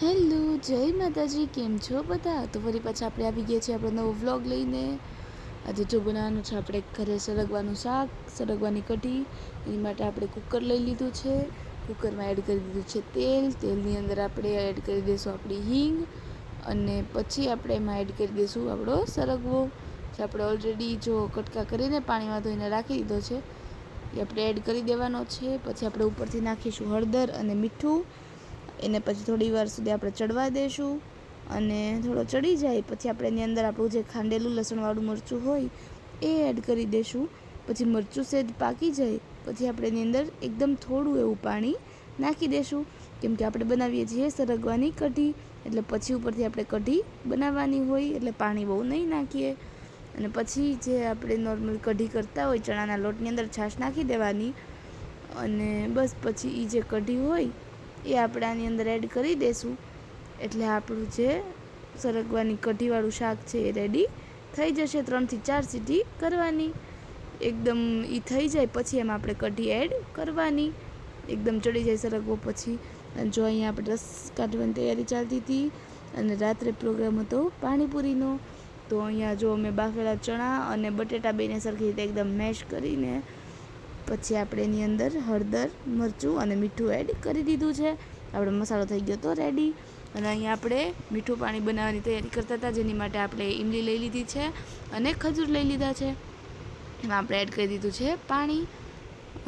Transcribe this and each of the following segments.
Hello, જય માતાજી. કેમ છો બધા? તો ફરી પાછા આપણે આવી ગયા છીએ આપણો નવો વ્લોગ લઈને. આજે જો બનાવવાનું છે આપણે ઘરે સરગવાનું શાક, સરગવાની કઢી. એની માટે આપણે કુકર લઈ લીધું છે. કુકરમાં એડ કરી દીધું છે તેલ. તેલની અંદર આપણે એડ કરી દઈશું આપણી હિંગ, અને પછી આપણે એમાં એડ કરી દઈશું આપણો સરગવો જે આપણે ઓલરેડી જો કટકા કરીને પાણીમાં ધોઈને રાખી દીધો છે એ આપણે એડ કરી દેવાનો છે. પછી આપણે ઉપરથી નાખીશું હળદર અને મીઠું. એને પછી થોડી વાર સુધી આપણે ચડવા દઈશું, અને થોડો ચડી જાય પછી આપણે એની અંદર આપણું જે ખાંડેલું લસણવાળું મરચું હોય એ એડ કરી દઈશું. પછી મરચું સહેજ પાકી જાય પછી આપણે એની અંદર એકદમ થોડું એવું પાણી નાખી દઈશું, કેમ કે આપણે બનાવીએ છીએ સરગવાની કઢી, એટલે પછી ઉપરથી આપણે કઢી બનાવવાની હોય એટલે પાણી બહુ નહીં નાખીએ. અને પછી જે આપણે નોર્મલ કઢી કરતા હોય ચણાના લોટની અંદર છાશ નાખી દેવાની, અને બસ પછી એ જે કઢી હોય એ આપણે આની અંદર એડ કરી દઈશું, એટલે આપણું જે સરગવાની કઢીવાળું શાક છે એ રેડી થઈ જશે. 3 થી 4 સીટી કરવાની. એકદમ એ થઈ જાય પછી એમાં આપણે કઢી એડ કરવાની. એકદમ ચડી જાય સરગવો પછી. અને જો અહીંયા આપણે રસ કાઢવાની તૈયારી ચાલતી હતી, અને રાત્રે પ્રોગ્રામ હતો પાણીપુરીનો. તો અહીંયા જો અમે બાફેલા ચણા અને બટેટા બેને સરખી રીતે એકદમ મેશ કરીને પછી આપણે એની અંદર હળદર, મરચું અને મીઠું એડ કરી દીધું છે. આપણો મસાલો થઈ ગયો તો રેડી. અને અહીંયા આપણે મીઠું પાણી બનાવવાની તૈયારી કરતા હતા, જેની માટે આપણે ઈમલી લઈ લીધી છે અને ખજૂર લઈ લીધા છે. એમાં આપણે એડ કરી દીધું છે પાણી,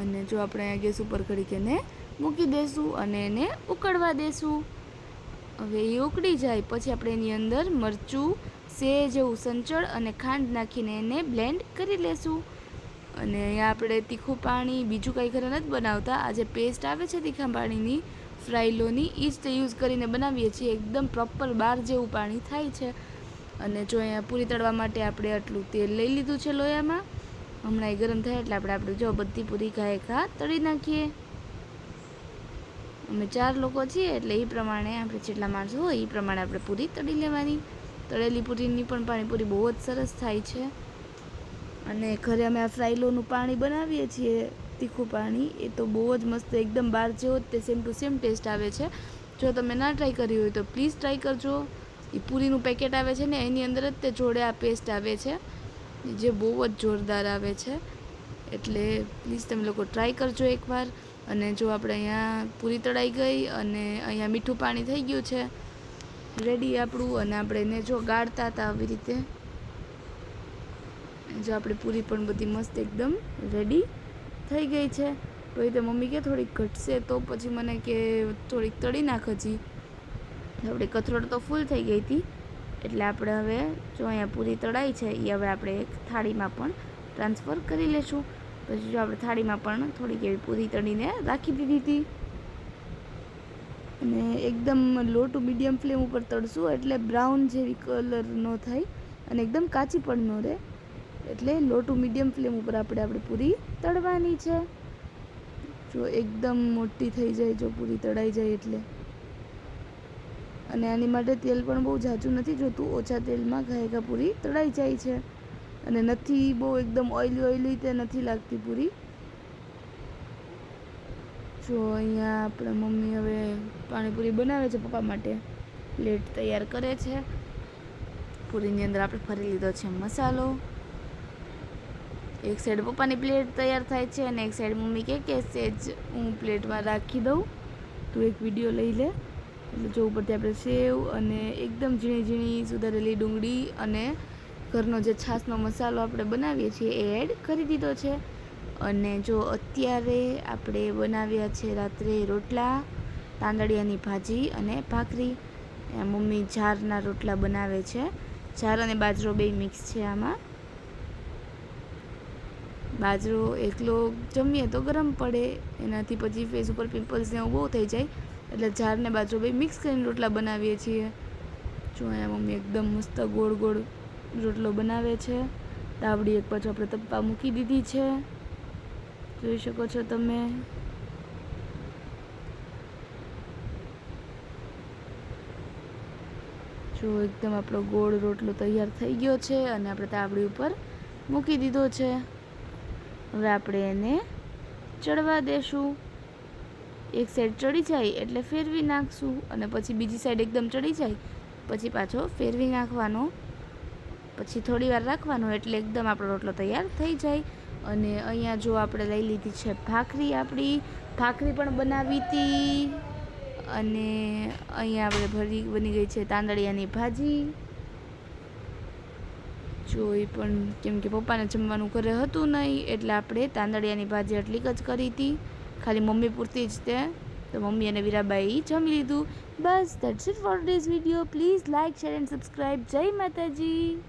અને જો આપણે અહીંયા ગેસ ઉપર ઘડીક એને મૂકી દઈશું અને એને ઉકળવા દઈશું. હવે એ ઉકળી જાય પછી આપણે એની અંદર મરચું, સેજ એવું સંચળ અને ખાંડ નાખીને એને બ્લેન્ડ કરી લેશું. અને અહીંયા આપણે તીખું પાણી બીજું કંઈ ઘરે નથી બનાવતા. આ જે પેસ્ટ આવે છે તીખા પાણીની ફ્રાઈલોની, એ જ તે યુઝ કરીને બનાવીએ છીએ. એકદમ પ્રોપર બાર જેવું પાણી થાય છે. અને જો અહીંયા પૂરી તળવા માટે આપણે આટલું તેલ લઈ લીધું છે લોયામાં. હમણાં એ ગરમ થાય એટલે આપણે જો બધી પૂરી ઘા તળી નાખીએ. અમે 4 લોકો છીએ એટલે એ પ્રમાણે આપણે જેટલા માણસો હોય એ પ્રમાણે આપણે પૂરી તળી લેવાની. તળેલી પૂરીની પણ પાણીપુરી બહુ જ સરસ થાય છે. અને ઘરે અમે આ ફ્રાઈલોનું પાણી બનાવીએ છીએ તીખું પાણી, એ તો બહુ જ મસ્ત એકદમ બહાર જેવો જ તે સેમ ટુ સેમ ટેસ્ટ આવે છે. જો તમે ના ટ્રાય કરી હોય તો પ્લીઝ ટ્રાય કરજો. એ પૂરીનું પેકેટ આવે છે ને એની અંદર જ તે જોડે આ પેસ્ટ આવે છે, જે બહુ જ જોરદાર આવે છે. એટલે પ્લીઝ તમે લોકો ટ્રાય કરજો એકવાર. અને જો આપણે અહીંયા પૂરી તળાઈ ગઈ અને અહીંયા મીઠું પાણી થઈ ગયું છે રેડી આપણું, અને આપણે એને જો ગાળતા હતા આવી રીતે. જો આપણે પૂરી પણ બધી મસ્ત એકદમ રેડી થઈ ગઈ છે. તો એ તો મમ્મી કે થોડીક ઘટશે તો પછી મને કે થોડીક તળી નાખ હજી. આપણી કથરોટ તો ફૂલ થઈ ગઈ હતી, એટલે આપણે હવે જો અહીંયા પૂરી તળાઈ છે એ હવે આપણે એક થાળીમાં પણ ટ્રાન્સફર કરી લઈશું. પછી જો આપણે થાળીમાં પણ થોડીક એવી પૂરી તળીને રાખી દીધી હતી. અને એકદમ લો ટુ મીડિયમ ફ્લેમ ઉપર તળશું એટલે બ્રાઉન જેવી કલર ન થાય અને એકદમ કાચી પણ ન રહે. એટલે લો ટુ મીડિયમ ફ્લેમ ઉપર આપણે આપણી પૂરી તળવાની છે. જો એકદમ મોટી થઈ જાય જો પૂરી તળાઈ જાય એટલે. અને આની માટે તેલ પણ બહુ ઝાઝું નથી જોતું, ઓછા તેલમાં ઘાયકા પૂરી તળાઈ જાય છે. અને નથી બહુ એકદમ ઓઇલી તે નથી લાગતી પૂરી. જો અહીંયા આપણા મમ્મી હવે પાણીપુરી બનાવે છે પપ્પા માટે, પ્લેટ તૈયાર કરે છે. પૂરીની અંદર આપણે ભરી લીધો છે મસાલો. એક સાઈડ પપ્પાની પ્લેટ તૈયાર થાય છે અને એક સાઈડ મમ્મી કે સેજ હું પ્લેટમાં રાખી દઉં, તું એક વિડીયો લઈ લે. એટલે જો ઉપરથી આપણે સેવ અને એકદમ ઝીણી ઝીણી સુધારેલી ડુંગળી અને ઘરનો જે છાશનો મસાલો આપણે બનાવીએ છીએ એ એડ કરી દીધો છે. અને જો અત્યારે આપણે બનાવ્યા છે રાત્રે રોટલા, તાંદળિયાની ભાજી અને ભાખરી. મમ્મી જારના રોટલા બનાવે છે. જાર અને બાજરો બે મિક્સ છે આમાં. બાજરો એકલો જમીએ તો ગરમ પડે, એનાથી પછી ફેસ ઉપર પિમ્પલ્સ ને એવું બહુ થઈ જાય, એટલે જાર ને બાજરો બે મિક્સ કરીને રોટલા બનાવીએ છીએ. જો અહીંયા મમ્મી એકદમ મસ્ત ગોળ ગોળ રોટલો બનાવે છે. તાવડી એક બાજુ આપણે તપવા મૂકી દીધી છે, જોઈ શકો છો તમે. જો એકદમ આપણો ગોળ રોટલો તૈયાર થઈ ગયો છે અને આપણે તાવડી ઉપર મૂકી દીધો છે. હવે આપણે એને ચડવા દેશું. એક સાઈડ ચડી જાય એટલે ફેરવી નાખશું, અને પછી બીજી સાઈડ એકદમ ચડી જાય પછી પાછો ફેરવી નાખવાનો, પછી થોડી વાર રાખવાનો એટલે એકદમ આપણો રોટલો તૈયાર થઈ જાય. અને અહીંયા જો આપણે લઈ લીધી છે ભાખરી, આપણી ભાખરી પણ બનાવી હતી. અને અહીંયા આપણે બની ગઈ છે તાંદળિયાની ભાજી. જો એ પણ કેમ કે પપ્પાને જમવાનું ઘરે હતું નહીં એટલે આપણે તાંદળિયાની ભાજી એટલી જ કરી હતી, ખાલી મમ્મી પૂરતી જ તે. તો મમ્મી અને વીરાબાઈ જમી લીધું. બસ, that's it for this video. Please like, share and subscribe. જય માતાજી.